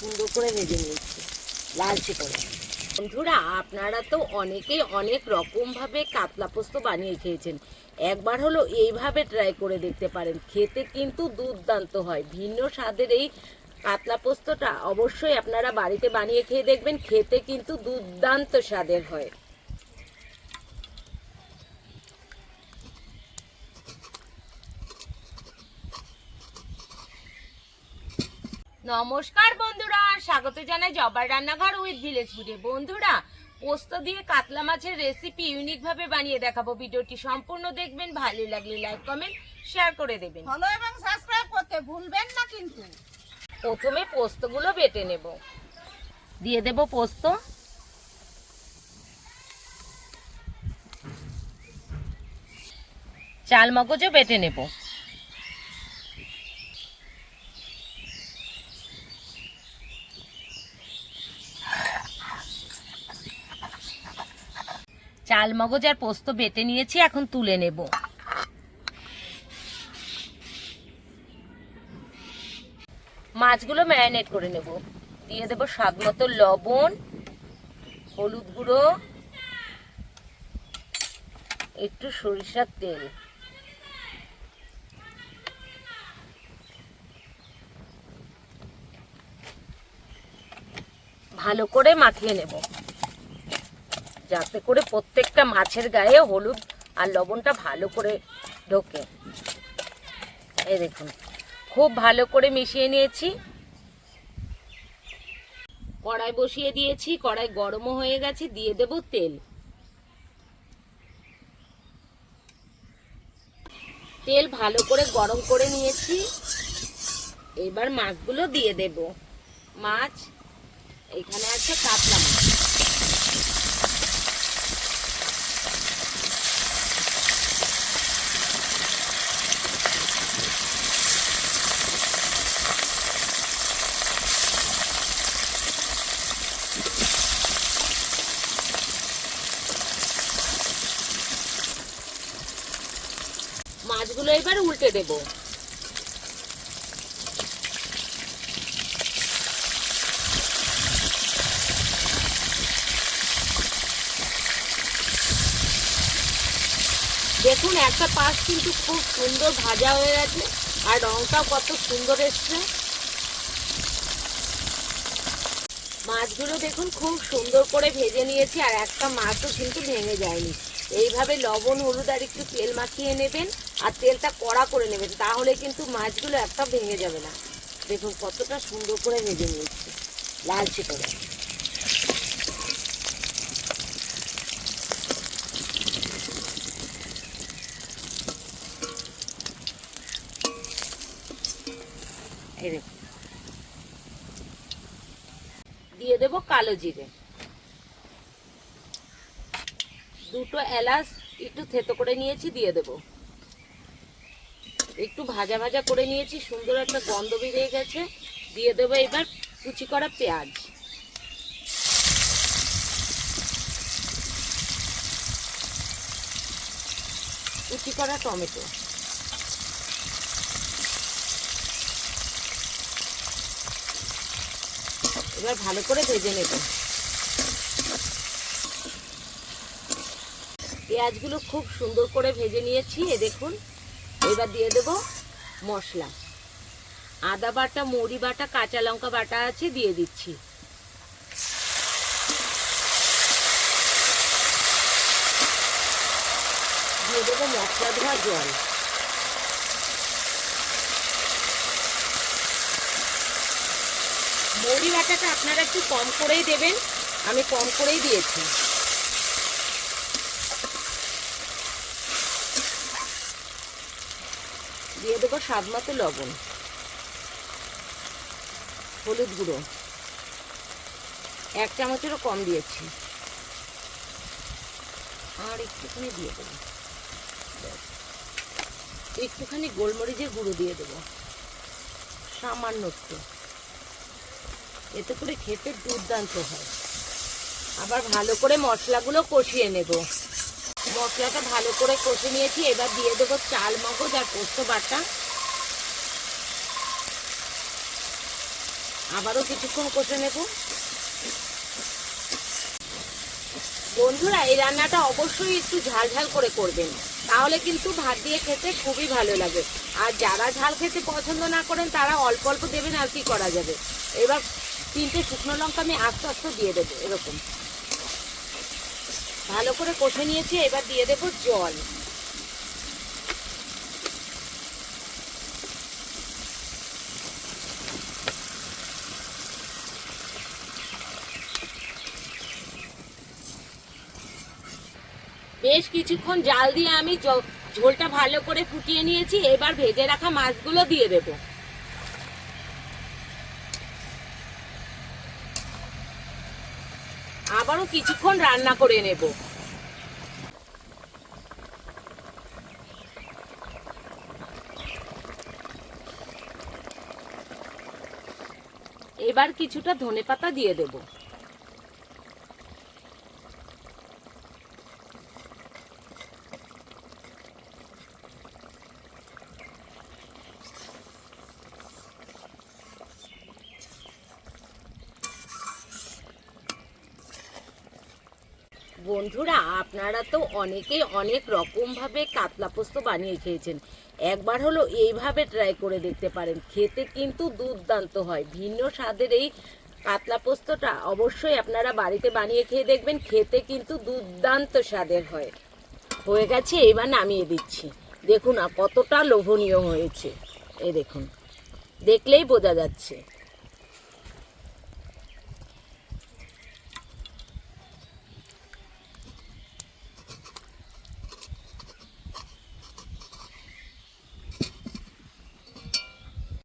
সুন্দর করে ভেজে নিয়েছি লালচে করে। বন্ধুরা, আপনারা তো অনেকেই অনেক রকমভাবে কাতলা পোস্ত বানিয়ে খেয়েছেন, একবার হলো এইভাবে ট্রাই করে দেখতে পারেন। খেতে কিন্তু দুর্দান্ত হয়। ভিন্ন স্বাদের এই কাতলা পোস্তটা অবশ্যই আপনারা বাড়িতে বানিয়ে খেয়ে দেখবেন, খেতে কিন্তু দুর্দান্ত স্বাদের হয়। নমস্কার বন্ধুরা, স্বাগত জানাই জবার রান্নাঘর উইথ ভিলেজ ফুডে। বন্ধুরা, পোস্ত দিয়ে কাতলা মাছের রেসিপি ইউনিক ভাবে বানিয়ে দেখাবো। ভিডিওটি সম্পূর্ণ দেখবেন, ভালো লাগলে লাইক কমেন্ট শেয়ার করে দেবেন, ফলো এবং সাবস্ক্রাইব করতে ভুলবেন না কিন্তু। প্রথমে পোস্তগুলো বেটে নেব। দিয়ে দেব পোস্ত, চাল মগজও বেটে নেব। চাল মগজ আর পোস্ত বেটে নিয়েছি, এখন তুলে নেব। মাছগুলো ম্যারিনেট করে নেব। দিয়ে দেব স্বাদ মতো লবণ, হলুদ গুঁড়ো, একটু সরিষার তেল, ভালো করে মাখিয়ে নেব যাতে করে প্রত্যেকটা মাছের গায়ে হলুদ আর লবণটা ভালো করে ঢোকে। এই দেখুন, খুব ভালো করে মিশিয়ে নিয়েছি। কড়াই বসিয়ে দিয়েছি, কড়াই গরমও হয়ে গেছে। দিয়ে দেব তেল। তেল ভালো করে গরম করে নিয়েছি। এবার মাছগুলো দিয়ে দেব। মাছ এখানে আছে কাতলা মাছ। মাছগুলো এবার উল্টে দেব। দেখুন, একটা পাশ কিন্তু খুব সুন্দর ভাজা হয়ে গেছে আর রংটাও কত সুন্দর এসছে। মাছগুলো দেখুন খুব সুন্দর করে ভেজে নিয়েছি আর একটা মাছও কিন্তু ভেঙে যায়নি। এইভাবে লবণ হলুদ আর একটু তেল মাখিয়ে নেবেন আর তেলটা কড়া করে নেবেন, তাহলে কিন্তু মাছগুলো একটা ভেঙে যাবে না। দেখুন কতটা সুন্দর করে ভেজে নিয়েছি লালচে করে। এই দেখুন, দিয়ে দেব কালো জিরে, দুটো এলাচ একটু থেতো করে নিয়েছি দিয়ে দেব। একটু ভাজা ভাজা করে নিয়েছি, সুন্দর একটা গন্ধ বেরিয়ে গেছে। দিয়ে দেবো এবার কুচি করা পেঁয়াজ, কুচি করা টমেটো, এবার ভালো করে ভেজে নেব। পেঁয়াজগুলো খুব সুন্দর করে ভেজে নিয়েছি। এ দেখুন, এবার দিয়ে দেব মশলা। আদা বাটা, মৌরি বাটা, কাঁচা লঙ্কা বাটা আছে, দিয়ে দিচ্ছি। দিয়ে দেবো মশলা ধোয়া জল। মৌরি বাটাটা আপনারা একটু কম করেই দেবেন, আমি কম করেই দিয়েছি। দিয়ে দেবো স্বাদ মতো লবণ, হলুদ গুঁড়ো 1 চামচেরও কম দিয়েছি, আর একটুখানি দিয়ে দেবো। একটুখানি গোলমরিচের গুঁড়ো দিয়ে দেবো, সামান্য একটু। এতে করে খেতে দুর্দান্ত হয়। আবার ভালো করে মশলাগুলো কষিয়ে নেব। মশলাটা ভালো করে কষে নিয়েছি। এবার দিয়ে দেবো চাল মগজ আর পোস্ত বাটা। আবারও কিছুক্ষণ কষে নেব। বন্ধুরা, এই রান্নাটা অবশ্যই একটু ঝাল ঝাল করে করবেন, তাহলে কিন্তু ভাত দিয়ে খেতে খুবই ভালো লাগে। আর যারা ঝাল খেতে পছন্দ না করেন তারা অল্প অল্প দেবেন, আর কি করা যাবে। এবার 3টে শুকনো লঙ্কা আমি আস্তে আস্তে দিয়ে দেবো। এরকম ভালো করে কষে নিয়েছি, এবার দিয়ে দেবো জল। বেশ কিছুক্ষণ জাল দিয়ে আমি ঝোলটা ভালো করে ফুটিয়ে নিয়েছি। এবার ভেজে রাখা মাছগুলো দিয়ে দেব। আবারও কিছুক্ষণ রান্না করে নেব। এবার কিছুটা ধনেপাতা দিয়ে দেব। বন্ধুরা, আপনারা তো অনেকেই অনেক রকম ভাবে কাতলা পোস্ত বানিয়ে খেয়েছেন। একবার হলো এইভাবে ট্রাই করে দেখতে পারেন, খেতে কিন্তু দুর্দান্ত হয়। ভিন্ন স্বাদের এই কাতলা পোস্তটা অবশ্যই আপনারা বাড়িতে বানিয়ে খেয়ে দেখবেন, খেতে কিন্তু দুর্দান্ত স্বাদের হয়। হয়ে গেছে, এবার নামিয়ে দিচ্ছি। দেখুন না কতটা লোভনীয় হয়েছে, এই দেখুন, দেখলেই বোঝা যাচ্ছে।